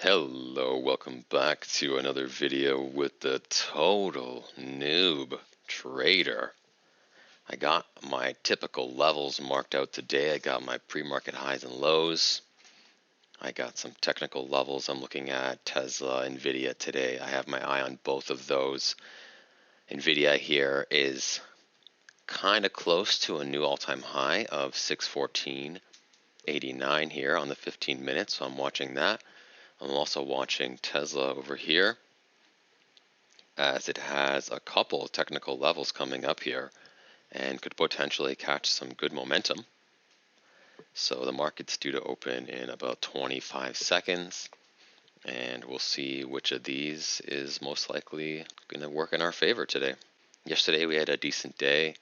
Hello, welcome back to another video with the Total Newb Trader. I got my typical levels marked out today. I got my pre-market highs and lows. I got some technical levels. I'm looking at Tesla, Nvidia today. I have my eye on both of those. Nvidia here is kind of close to a new all-time high of 614.89 here on the 15 minutes, so I'm watching that. I'm also watching Tesla over here, as it has a couple of technical levels coming up here and could potentially catch some good momentum. So the market's due to open in about 25 seconds, and we'll see which of these is most likely going to work in our favor today. Yesterday we had a decent day.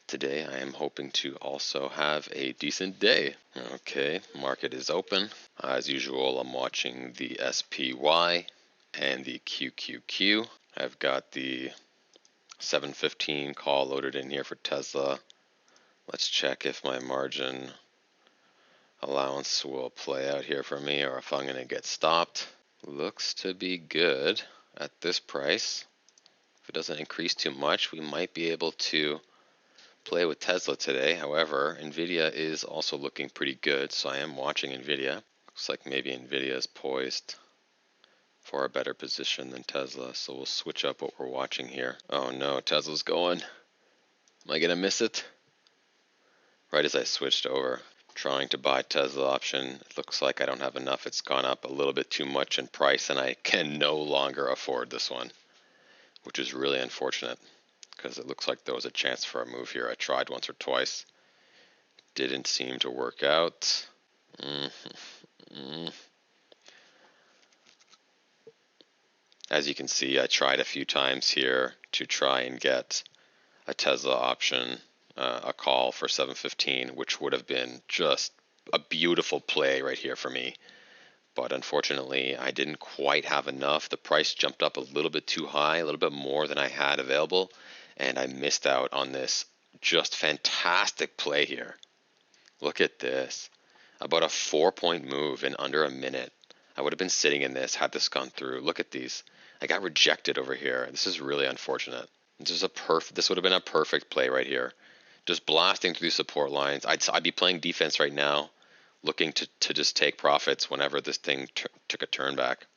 Today I am hoping to also have a decent day. Okay, market is open. As usual, I'm watching the SPY and the QQQ. I've got the 715 call loaded in here for Tesla. Let's check if my margin allowance will play out here for me or if I'm going to get stopped. Looks to be good at this price. If it doesn't increase too much, we might be able to play with Tesla today. However, Nvidia is also looking pretty good, so I am watching Nvidia. Looks like maybe Nvidia is poised for a better position than Tesla, so we'll switch up what we're watching here. Oh no, Tesla's going. Am I gonna miss it? Right as I switched over, trying to buy Tesla option, it looks like I don't have enough. It's gone up a little bit too much in price, and I can no longer afford this one, which is really unfortunate, because it looks like there was a chance for a move here. I tried once or twice. Didn't seem to work out. As you can see, I tried a few times here to try and get a Tesla option, a call for 715, which would have been just a beautiful play right here for me. But unfortunately, I didn't quite have enough. The price jumped up a little bit too high, a little bit more than I had available, and I missed out on this just fantastic play here. Look at this. About a 4-point move in under a minute. I would have been sitting in this had this gone through. Look at these. I got rejected over here. This is really unfortunate. This would have been a perfect play right here. Just blasting through support lines. I'd be playing defense right now, looking to just take profits whenever this thing took a turn back.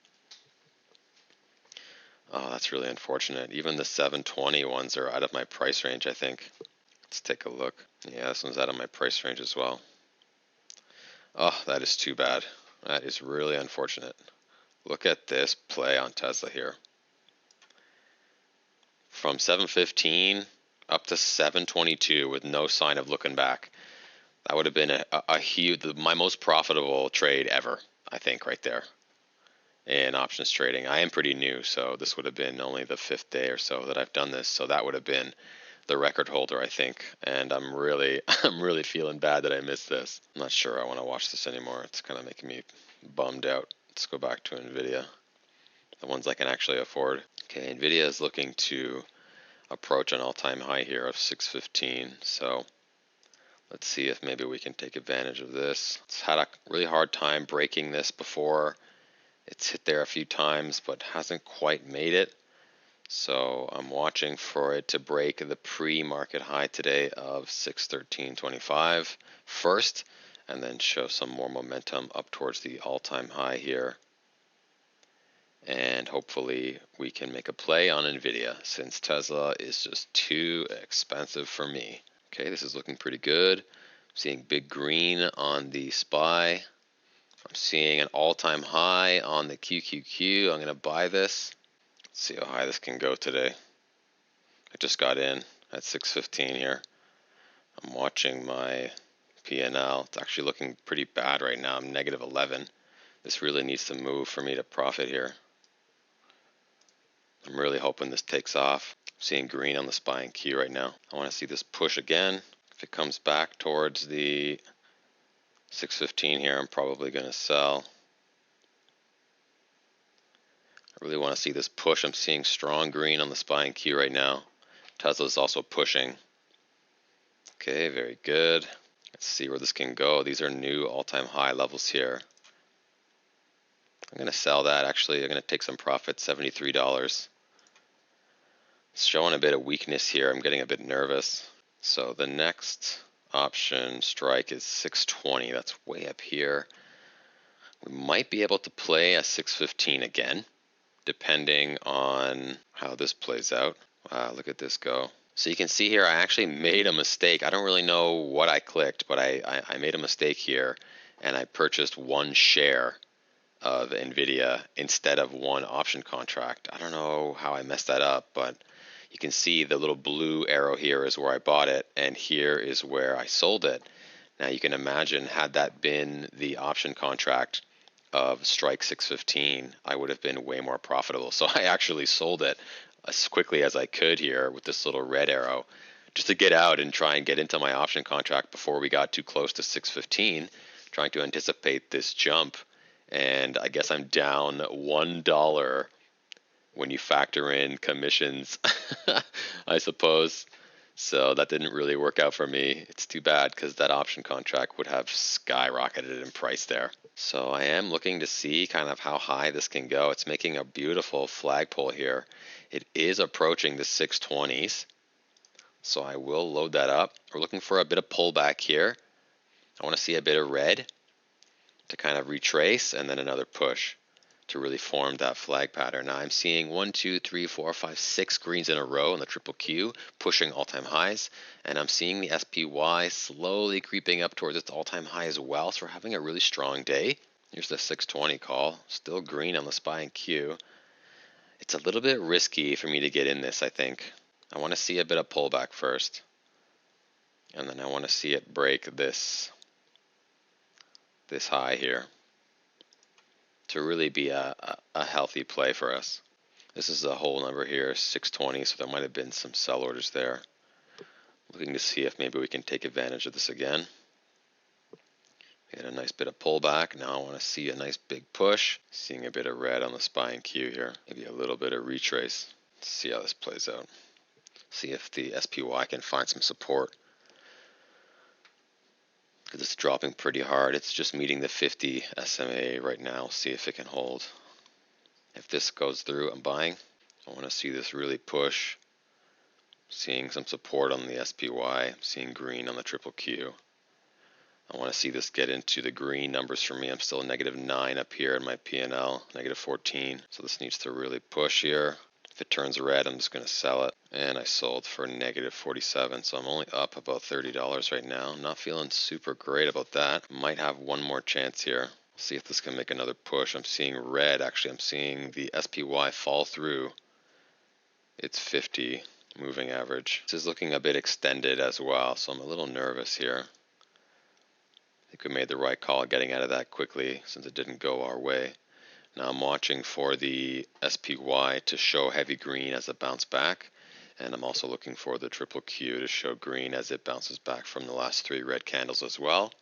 Oh, that's really unfortunate. Even the 720 ones are out of my price range, I think. Let's take a look. Yeah, this one's out of my price range as well. Oh, that is too bad. That is really unfortunate. Look at this play on Tesla here. From 715 up to 722 with no sign of looking back. That would have been a huge, my most profitable trade ever, I think, right there in options trading. I am pretty new, so this would have been only the 5th day or so that I've done this. So that would have been the record holder, I think. And I'm really feeling bad that I missed this. I'm not sure I want to watch this anymore. It's kind of making me bummed out. Let's go back to Nvidia, the ones I can actually afford. Okay, Nvidia is looking to approach an all-time high here of 615. So let's see if maybe we can take advantage of this. It's had a really hard time breaking this before. It's hit there a few times, but hasn't quite made it. So I'm watching for it to break the pre-market high today of 613.25 first, and then show some more momentum up towards the all-time high here. And hopefully we can make a play on Nvidia, since Tesla is just too expensive for me. Okay, this is looking pretty good. I'm seeing big green on the SPY. I'm seeing an all-time high on the QQQ. I'm going to buy this. Let's see how high this can go today. I just got in at 615 here. I'm watching my P&L. It's actually looking pretty bad right now. I'm negative 11. This really needs to move for me to profit here. I'm really hoping this takes off. I'm seeing green on the SPY and Q right now. I want to see this push again. If it comes back towards the 615 here, I'm probably going to sell. I really want to see this push. I'm seeing strong green on the SPY and Q right now. Tesla is also pushing. Okay, very good. Let's see where this can go. These are new all-time high levels here. I'm going to sell that. Actually, I'm going to take some profit, $73. It's showing a bit of weakness here. I'm getting a bit nervous. So the next option strike is 620. That's way up here. We might be able to play a 615 again, depending on how this plays out. Wow, look at this go. So you can see here I actually made a mistake. I don't really know what I clicked, but I made a mistake here, and I purchased one share of NVIDIA instead of one option contract. I don't know how I messed that up, but you can see the little blue arrow here is where I bought it, and here is where I sold it. Now you can imagine, had that been the option contract of strike 615, I would have been way more profitable. So I actually sold it as quickly as I could here with this little red arrow, just to get out and try and get into my option contract before we got too close to 615, trying to anticipate this jump. And I guess I'm down $1 when you factor in commissions, I suppose. So that didn't really work out for me. It's too bad because that option contract would have skyrocketed in price there. So I am looking to see kind of how high this can go. It's making a beautiful flagpole here. It is approaching the 620s. So I will load that up. We're looking for a bit of pullback here. I want to see a bit of red to kind of retrace, and then another push to really form that flag pattern. Now I'm seeing 1, 2, 3, 4, 5, 6 greens in a row in the triple Q, pushing all-time highs, and I'm seeing the SPY slowly creeping up towards its all-time high as well. So we're having a really strong day. Here's the 620 call, still green on the SPY and Q. It's a little bit risky for me to get in this, I think. I want to see a bit of pullback first, and then I want to see it break this high here to really be a healthy play for us. This is the whole number here, 620, so there might have been some sell orders there. Looking to see if maybe we can take advantage of this again. We had a nice bit of pullback. Now I want to see a nice big push. Seeing a bit of red on the SPY and Q here. Maybe a little bit of retrace. Let's see how this plays out. See if the SPY can find some support, because it's dropping pretty hard. It's just meeting the 50 SMA right now. See if it can hold. If this goes through, I'm buying. I want to see this really push. Seeing some support on the SPY, seeing green on the triple Q. I want to see this get into the green numbers for me. I'm still -9 up here in my P&L, -14. So this needs to really push here. If it turns red, I'm just going to sell it. And I sold for -47, so I'm only up about $30 right now. I'm not feeling super great about that. Might have one more chance here. See if this can make another push. I'm seeing red. Actually, I'm seeing the SPY fall through its 50 moving average. This is looking a bit extended as well, so I'm a little nervous here. I think we made the right call getting out of that quickly since it didn't go our way. Now I'm watching for the SPY to show heavy green as it bounces back, and I'm also looking for the triple Q to show green as it bounces back from the last 3 red candles as well.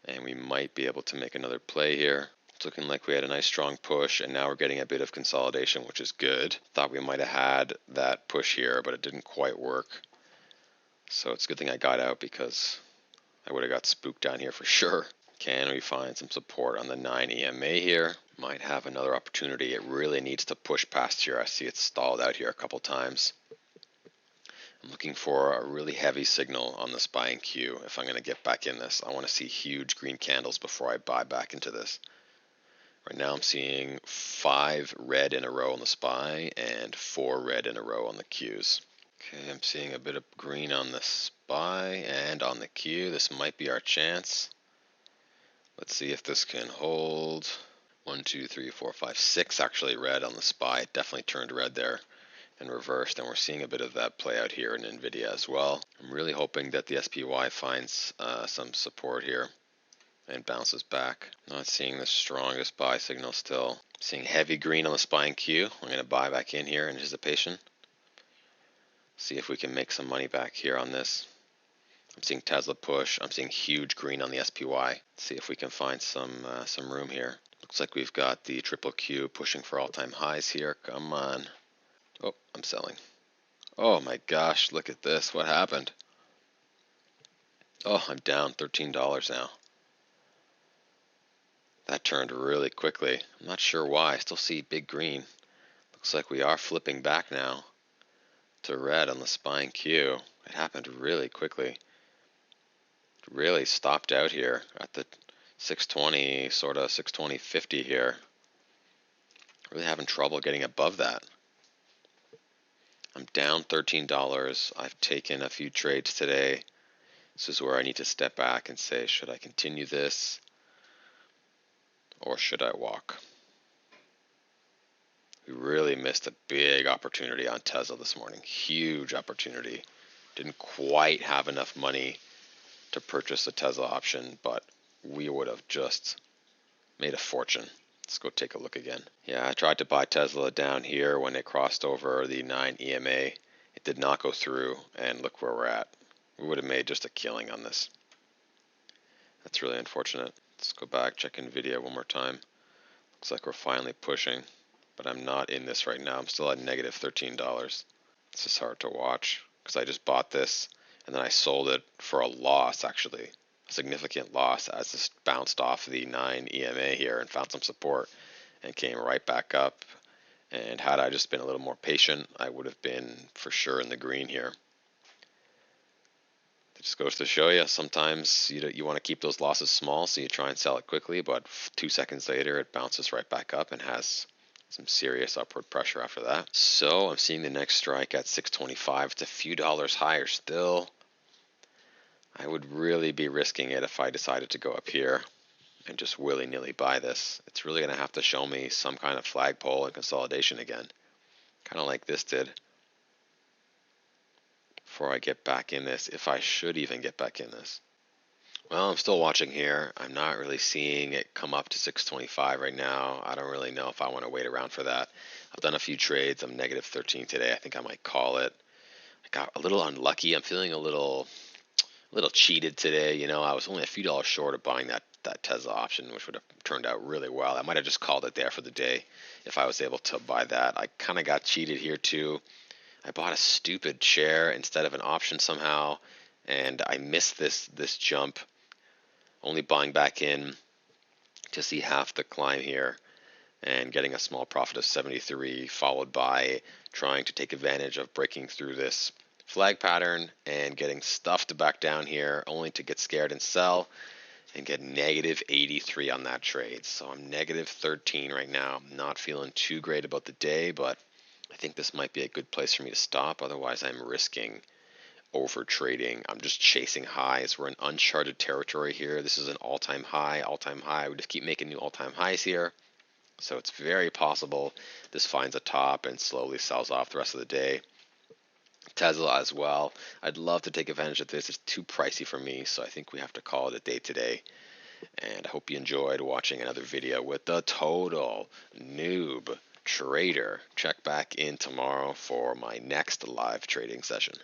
And we might be able to make another play here. It's looking like we had a nice strong push, and now we're getting a bit of consolidation, which is good. Thought we might have had that push here, but it didn't quite work. So it's a good thing I got out, because I would have got spooked down here for sure. Can we find some support on the 9 EMA here? Might have another opportunity. It really needs to push past here. I see it's stalled out here a couple times. I'm looking for a really heavy signal on the SPY and Q if I'm going to get back in this. I want to see huge green candles before I buy back into this. Right now I'm seeing 5 red in a row on the SPY and 4 red in a row on the Qs. Okay, I'm seeing a bit of green on the SPY and on the Q. This might be our chance. Let's see if this can hold. 1, 2, 3, 4, 5, 6 actually red on the SPY. It definitely turned red there and reversed, and we're seeing a bit of that play out here in NVIDIA as well. I'm really hoping that the SPY finds some support here and bounces back. Not seeing the strongest buy signal still. Seeing heavy green on the SPY and Q. I'm going to buy back in here in anticipation. See if we can make some money back here on this. I'm seeing Tesla push. I'm seeing huge green on the SPY. See if we can find some room here. Looks like we've got the triple Q pushing for all-time highs here. Come on. Oh, I'm selling. Oh my gosh, look at this. What happened? Oh, I'm down $13 now. That turned really quickly. I'm not sure why. I still see big green. Looks like we are flipping back now to red on the SPY Q. It happened really quickly. It really stopped out here at the 620, sort of 620.50 here. Really having trouble getting above that. I'm down $13. I've taken a few trades today. This is where I need to step back and say, should I continue this or should I walk? We really missed a big opportunity on Tesla this morning. Huge opportunity. Didn't quite have enough money to purchase a Tesla option, but we would have just made a fortune. Let's go take a look again. Yeah, I tried to buy Tesla down here when it crossed over the 9 EMA. It did not go through, and look where we're at. We would have made just a killing on this. That's really unfortunate. Let's go back, check NVIDIA one more time. Looks like we're finally pushing, but I'm not in this right now. I'm still at negative $13. This is hard to watch because I just bought this and then I sold it for a loss, actually. A significant loss as this bounced off the 9 EMA here and found some support and came right back up. And had I just been a little more patient, I would have been for sure in the green here. It just goes to show you, sometimes you want to keep those losses small, so you try and sell it quickly, but 2 seconds later it bounces right back up and has some serious upward pressure after that. So I'm seeing the next strike at 625. It's a few dollars higher still. I would really be risking it if I decided to go up here and just willy-nilly buy this. It's really going to have to show me some kind of flagpole and consolidation again, kind of like this did, before I get back in this, if I should even get back in this. Well, I'm still watching here. I'm not really seeing it come up to 625 right now. I don't really know if I want to wait around for that. I've done a few trades. I'm negative 13 today. I think I might call it. I got a little unlucky. I'm feeling a little cheated today. You know, I was only a few dollars short of buying that Tesla option, which would have turned out really well. I might have just called it there for the day if I was able to buy that. I kind of got cheated here too. I bought a stupid share instead of an option somehow, and I missed this jump, only buying back in to see half the climb here and getting a small profit of 73, followed by trying to take advantage of breaking through this flag pattern and getting stuffed back down here, only to get scared and sell and get negative 83 on that trade. So I'm negative 13 right now. I'm not feeling too great about the day, but I think this might be a good place for me to stop. Otherwise, I'm risking over trading. I'm just chasing highs. We're in uncharted territory here. This is an all-time high, all-time high. We just keep making new all-time highs here. So it's very possible this finds a top and slowly sells off the rest of the day. Tesla as well. I'd love to take advantage of this. It's too pricey for me, so I think we have to call it a day today. And I hope you enjoyed watching another video with the Total Newb Trader. Check back in tomorrow for my next live trading session.